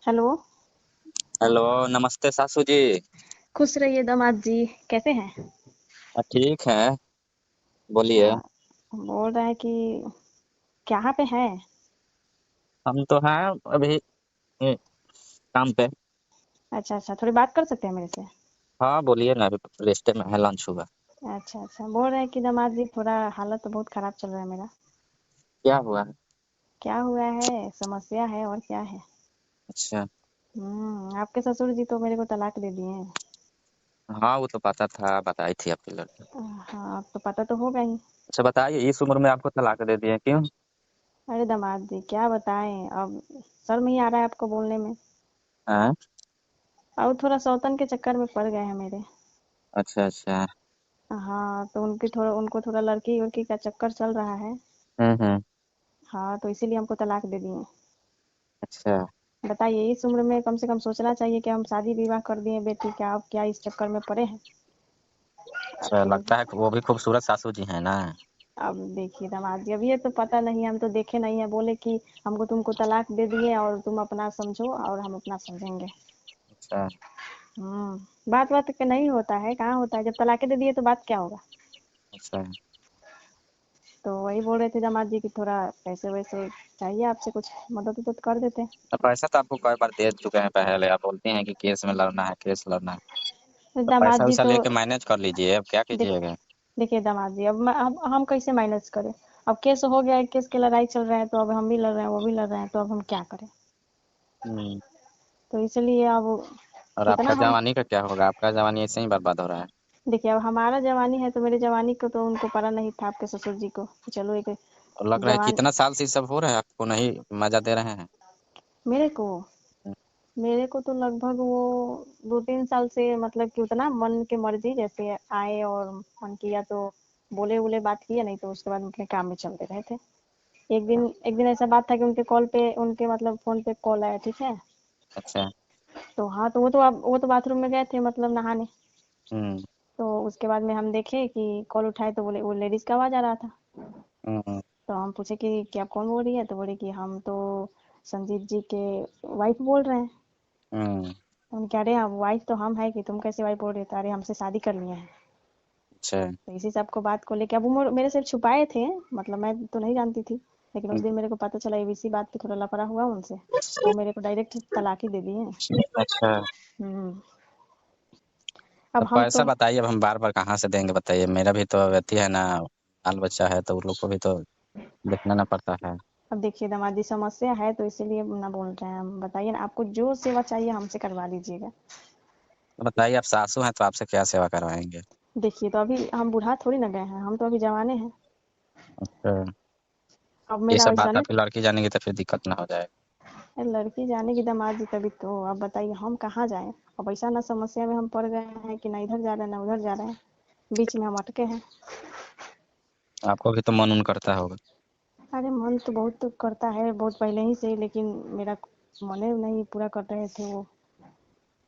Hello. Hello. नमस्ते सासू जी। खुश रहिए दामाद जी। कैसे हैं? ठीक है। बोलिए। आ, बोल रहा है कि कहाँ पे हैं? हम तो हैं अभी काम पे। अच्छा अच्छा, थोड़ी बात कर सकते हैं मेरे से? हाँ बोलिए ना, अभी रेस्टे में है, लंच हुआ। अच्छा अच्छा, बोल रहे हैं कि दामाद जी थोड़ा हालत तो बहुत खराब चल रहा है मेरा। क्या हुआ है? क्या हुआ है, समस्या है और क्या है। अच्छा। आपके ससुर जी तो मेरे को तलाक दे दिए हैं। हाँ वो तो पता था, बताई थी आपकी लड़की। हाँ, अब तो पता तो होगा ही। अच्छा बताइए, इस उम्र में आपको तलाक दे दिए क्यों? अरे दामाद जी क्या बताएं अब। शर्म नहीं आ रहा है आपको बोलने में। हाँ। अब थोड़ा सौतन के चक्कर में पड़ गए हैं मेरे। अच्छा अच्छा। हाँ, तो उनको थोड़ा लड़की उड़की का चक्कर चल रहा है। हम्म। हाँ, तो इसीलिए हमको तलाक दे दिए। अच्छा बताइए, इस उम्र में कम से कम सोचना चाहिए कि हम शादी विवाह कर दिए बेटी का, अब क्या इस चक्कर में पड़े हैं। अब अच्छा, फिर लगता है कि वो भी खूबसूरत सासू जी हैं ना। अब देखिए दामाद जी, अब ये तो पता नहीं, हम तो देखे नहीं है, बोले कि हमको तुमको तलाक दे दिए और तुम अपना समझो और हम अपना समझेंगे। अच्छा बात बात के नहीं होता है, कहाँ होता है, जब तलाक दे दिए तो बात क्या होगा। अच्छा। तो वही बोल रहे थे दामाद जी कि थोड़ा पैसे वैसे चाहिए आपसे, कुछ मदद उदद कर देते। अब पैसा तो आपको कई बार दे चुके हैं पहले, आप बोलती हैं कि केस में लड़ना है, केस लड़ना है। तो दामाद पैसा जी वैसा तो लेके मैनेज कर लीजिए, अब क्या देख कीजिएगा। देखिए दामाद जी, अब हम कैसे मैनेज करें। अब केस हो गया है, केस की लड़ाई चल रहा है, तो अब हम भी लड़ रहे हैं, वो भी लड़ रहे हैं, तो अब हम क्या करें। हम्म। तो इसलिए अब और कितना आपका हम जवानी का क्या होगा? आपका जवानी ऐसे ही बर्बाद हो रहा है। देखिए, अब हमारा जवानी है तो मेरे जवानी को तो उनको पता नहीं था, आपके ससुर जी को कि चलो एक और लग रहा है जवान। कितना साल से ये सब हो रहा है, आपको नहीं मजा दे रहे हैं? मेरे को मेरे को तो लगभग वो 2-3 साल से, मतलब कि उतना मन के मर्जी जैसे आए और मन किया तो बोले बोले बात किया, नहीं तो उसके बाद हम अपने काम में चलते रहे थे। एक दिन ऐसा बात था कि उनके कॉल पे, उनके मतलब फोन पे कॉल आया, ठीक है। अच्छा। तो हाँ, तो वो तो बाथरूम में गए थे, मतलब नहाने। हम्म तो उसके बाद में हम देखे कि कॉल उठाए तो बोले वो लेडीज का आवाज आ रहा था। हम्म तो हम पूछे कि क्या, कौन बोल रही है, तो बोले कि हम तो संजीव जी के वाइफ बोल रहे हैं। हम्म। तो हम कह रहे हैं, वाइफ तो हम है कि तुम कैसे वाइफ बोल रहे हो, तो अरे हमसे शादी कर लिए हैं। अच्छा। तो इसी सब को बात को लेके अब वो मेरे से छुपाए थे, मतलब मैं तो नहीं जानती थी। लेकिन उस दिन मेरे को पता चला, इसी बात पे थोड़ा लफड़ा हुआ उनसे, तो वो मेरे को डायरेक्ट तलाक ही दे दिए हैं। अच्छा। हम्म। तो अब हम पैसा तो बताइए, अब हम बार बार कहाँ से देंगे बताइए, मेरा भी तो व्यक्ति है ना, बाल बच्चा है, तो उन लोग को भी तो देखना ना पड़ता है। अब देखिए दामाद जी, समस्या है तो इसीलिए ना बोल रहे हैं हम। बताइए ना, आपको जो सेवा चाहिए हमसे करवा लीजिएगा। तो बताइए, आप सासू हैं तो आपसे क्या सेवा करवाएंगे? देखिए, तो अभी हम बुढ़ा थोड़ी ना गए हैं, हम तो अभी जवाने हैं। अच्छा। अब ये मेरा सब वैसा बात नहीं। आपकी लड़की जानेगी तो फिर दिक्कत ना हो जाए। लड़की जाने की दामाद जी, तभी तो अब बताइए हम कहाँ जाएं। अब ऐसा ना समस्या में हम पड़ गए हैं कि ना इधर जा रहे हैं ना उधर जा रहे हैं, बीच में हम अटके हैं। आपको भी तो मन उन करता होगा। अरे मन तो बहुत करता है, बहुत पहले ही से, लेकिन मेरा मने नहीं पूरा कर रहे थे वो।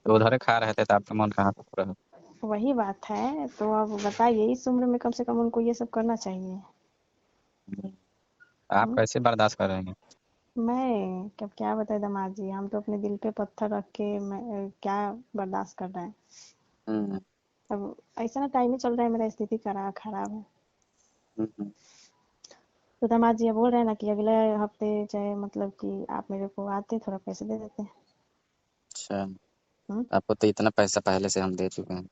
तो उधर खा रहे थे तो आपका मन कहाँ से पूरा हो? वही बात है, तो अब बताइए, इस उम्र में कम से कम उनको ये सब करना चाहिए। हम्म। आप हम्म? कैसे बर्दाश्त करेंगे? मैं क्या बताए दामाद जी, हम तो अपने दिल पे पत्थर रख के मैं क्या बर्दाश्त कर रहे हैं। हम्म अब ऐसा ना टाइम ही चल रहा है, मेरा स्थिति खराब खराब है। हम्म। तो दामाद जी ये बोल रहे हैं ना कि अगले हफ्ते चाहे, मतलब कि आप मेरे को आते थोड़ा पैसे दे देते हैं। अच्छा। हम्म। आपको तो इतना पैसा पहले से हम दे चुके हैं।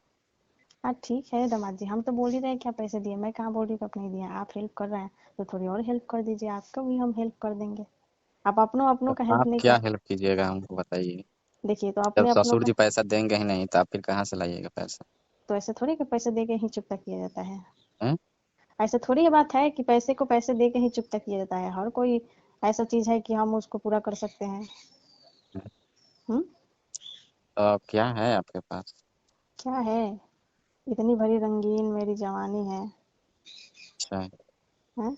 हाँ ठीक है दामाद जी, हम तो बोल ही रहे हैं क्या पैसे दिए, मैं कहाँ बोल रही हूँ कि आप नहीं दिए, आप हेल्प कर रहे हैं तो थोड़ी और हेल्प कर दीजिए, आपका भी हम हेल्प कर देंगे। आप अपनों अपनों तो का हेल्प आप नहीं क्या कर। हेल्प कीजिएगा हमको बताइए। देखिए, तो जब अपने अपनों ससुर का। जी पैसा देंगे ही नहीं तो आप फिर कहाँ से लाइएगा पैसा? तो ऐसे थोड़ी कि पैसे दे के ही चुकता किया जाता है। हैं? ऐसे थोड़ी ये बात है कि पैसे को पैसे दे के ही चुकता किया जाता है, हर कोई ऐसा चीज है कि हम उसको पूरा कर सकते हैं। हम्म। तो अब क्या है आपके पास? क्या है, इतनी भरी रंगीन मेरी जवानी है। अच्छा। हैं?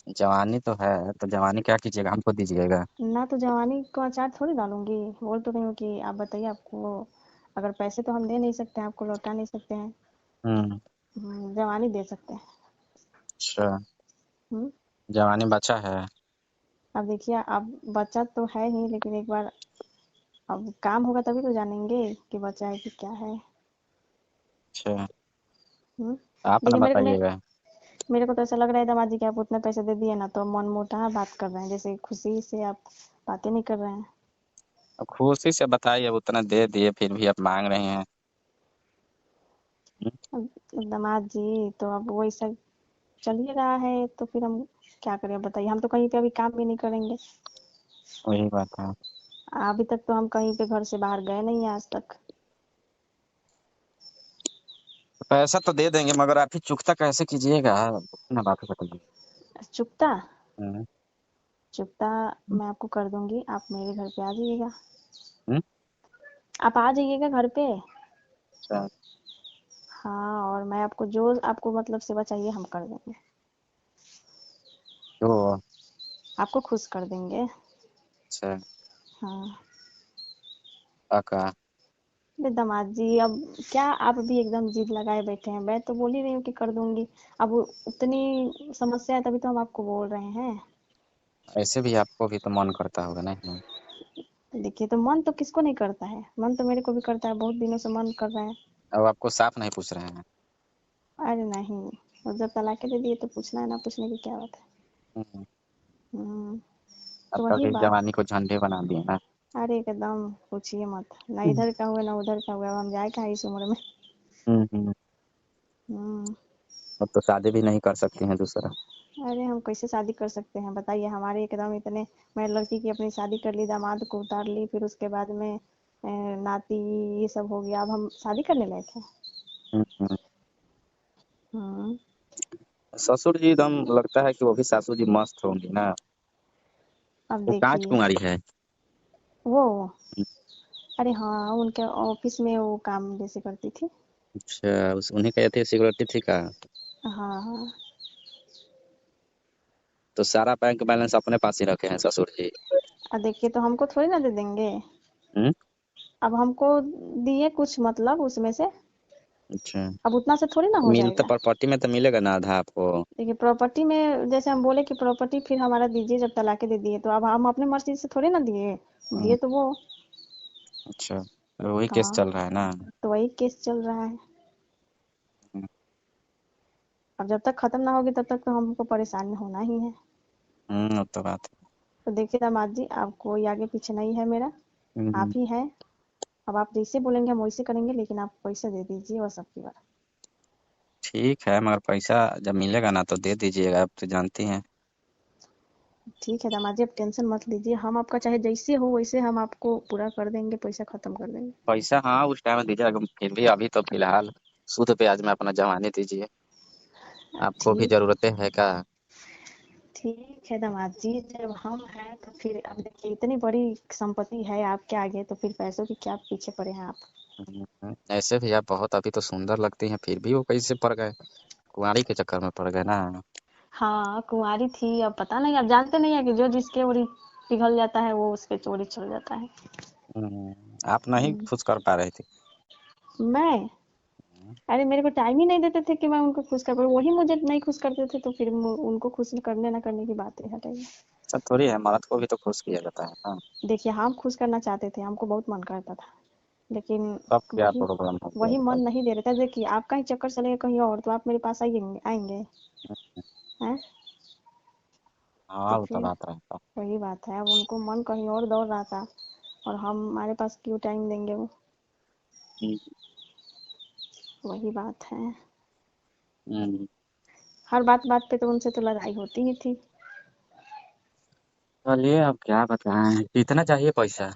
जवानी तो है, तो जवानी क्या कीजिएगा, हमको दीजिएगा। ना तो जवानी को अचार थोड़ी डालूंगी। बोल तो रही हूँ कि आप बताइए, आपको अगर पैसे तो हम दे नहीं सकते हैं, आपको लौटा नहीं सकते हैं। हम्म। जवानी दे सकते हैं। अच्छा। हम्म। जवानी बचा है। अब देखिए, अब बच्चा तो है ही, लेकिन एक बार अब काम होगा तभी तो जानेंगे कि बचा है कि क्या है। अच्छा, हम्म। आप ना देखिए बताइएगा। मेरे को तो ऐसा लग रहा है दामाद जी कि आप उतने पैसे दे दिए ना तो मन मोटा बात कर रहे हैं, जैसे खुशी से आप बातें नहीं कर रहे हैं। अब खुशी से बताइए, अब उतना दे दिए फिर भी आप मांग रहे हैं। हम्म, अब दामाद जी तो अब वही सब चल ही रहा है तो फिर हम क्या करें बताइए, हम तो कहीं पे अभी काम भी नहीं करेंगे। वही बात है। अभी तक तो हम कहीं पे घर से बाहर गए नहीं हैं आज तक। पैसा तो दे देंगे मगर आप ही चुकता कैसे कीजिएगा, ना बात बताइए। चुकता हम्म, चुकता मैं आपको कर दूंगी, आप मेरे घर पे आ जाइएगा। हम्म, आप आ जाइएगा घर पे। अच्छा। हाँ, और मैं आपको जो आपको मतलब सेवा चाहिए हम कर देंगे। तो आपको खुश कर देंगे। अच्छा, हाँ। पक्का। अरे दामाद जी अब क्या आप भी एकदम जिद लगाए बैठे हैं, मैं तो बोल ही रही हूँ कि कर दूंगी। अब उतनी समस्या है तभी तो हम आपको बोल रहे हैं। ऐसे भी आपको भी तो मन करता होगा नहीं। देखिए तो मन तो किसको नहीं करता है, मन तो मेरे को भी करता है, बहुत दिनों से मन कर रहा है। अब आपको साफ नहीं पूछ रहे हैं। अरे नहीं, और जब तलाक दे दिए तो पूछना है ना, पूछने की क्या बात है। हम्म, हम्म। अब तो वही कभी बात। जवानी को झंडे बना दिए ना। अरे एकदम पूछिए मत, ना हम्म, इधर का हुआ ना उधर का हुआ, अब हम जाए कहाँ इस उम्र में। हम्म। हम्म। अब तो शादी भी नहीं कर सकती हैं दूसरा। अरे हम कैसे शादी कर सकते हैं बताइए, हमारे एकदम इतने, मैं लड़की की अपनी शादी कर ली, दामाद को उतार ली, फिर उसके बाद में नाती ये सब हो गया, अब हम शादी करने लायक हैं। हम्म, हम्म। हम्म। ससुर जी एकदम लगता है कि वो भी सासू जी मस्त होंगी ना। अब वो कांच देखिए कुंवारी है। वो, अरे हाँ उनके ऑफिस में वो काम जैसे करती थी। अच्छा, उस उन्हीं का ये थे, सिक्योरिटी थी का। हाँ हाँ। तो सारा बैंक बैलेंस अपने पास ही रखे हैं ससुर जी। अब देखिए तो हमको थोड़ी ना दे देंगे। हम्म। अब हमको दिए कुछ मतलब उसमें से, अच्छा, अब उतना से थोड़ी ना हो मिलता जाएगा। प्रॉपर्टी में तो मिलेगा ना आधा आपको। देखिए प्रॉपर्टी में जैसे हम बोले कि प्रॉपर्टी फिर हमारा दीजिए जब तलाके दे दिए, तो अब हम अपनी मर्जी से थोड़ी ना दिए, हम्म, दिए तो वो। अच्छा, तो वही केस हाँ, चल रहा है ना। तो वही केस चल रहा है। हम्म, अब जब तक खत्म ना होगी तब तक तो हमको परेशान होना ही है। वो तो बात तो देखिए दामाद जी आप कोई आगे पीछे नहीं है मेरा, है। आप ही हैं। अब आप जैसे बोलेंगे हम वैसे करेंगे, लेकिन आप पैसे दे दीजिए बस आपकी बात। ठीक है मगर पैसा जब मिलेगा ना तो दे दीजिएगा, आप तो जानती हैं। ठीक है दामाद जी आप टेंशन मत लीजिए, हम आपका चाहे जैसे हो वैसे हम आपको पूरा कर देंगे, पैसा खत्म कर देंगे। पैसा हाँ उस टाइम में दीजिएगा, फिर भी अभी तो फिलहाल शुद्ध ब्याज में अपना जमाने दीजिए। आपको भी ठीक जरूरतें है का। ठीक है दामाद जी, जब हम हैं तो फिर अब देखिए इतनी बड़ी संपत्ति है आपके आगे, तो फिर पैसों के क्या पीछे पड़े हैं आप। ऐसे भी आप बहुत अभी तो सुंदर लगती हैं, फिर भी वो कैसे पड़ गए, कुंवारी के चक्कर में पड़ गए ना। हाँ कुंवारी थी, अब पता नहीं, अब जानते नहीं है कि जो जिसके ओरी पिघल जाता है वो उसके चोरी चल जाता है। आप नहीं हम्म। खुश कर पा रहे थे। मैं, अरे मेरे को टाइम ही नहीं देते थे कि मैं उनको खुश कर पाऊँ, वही मुझे नहीं खुश करते थे, तो फिर उनको खुश करने ना करने की बात है, हटाइए। सब थोड़ी है, मर्द को भी तो खुश किया जाता है ना। देखिए हम खुश करना चाहते थे, हमको बहुत मन करता था, लेकिन तब क्या वही प्रॉब्लम हो गया वही मन बताइए। नहीं दे रहे थे। देखिए आपका ही चक्कर चलेगा कहीं और तो आप मेरे पास आएंगे आएंगे हैं। तो हाँ वो तो फिर बात रहता। वही बात है, अब उनको मन कहीं और दौड़ रहा था, और हमारे पास क्यों टाइम देंगे वो, हम्म, वही बात है। हम्म। हर बात बात पे तो उनसे तो लड़ाई होती ही थी। चलिए अब क्या बताएं, कितना चाहिए पैसा।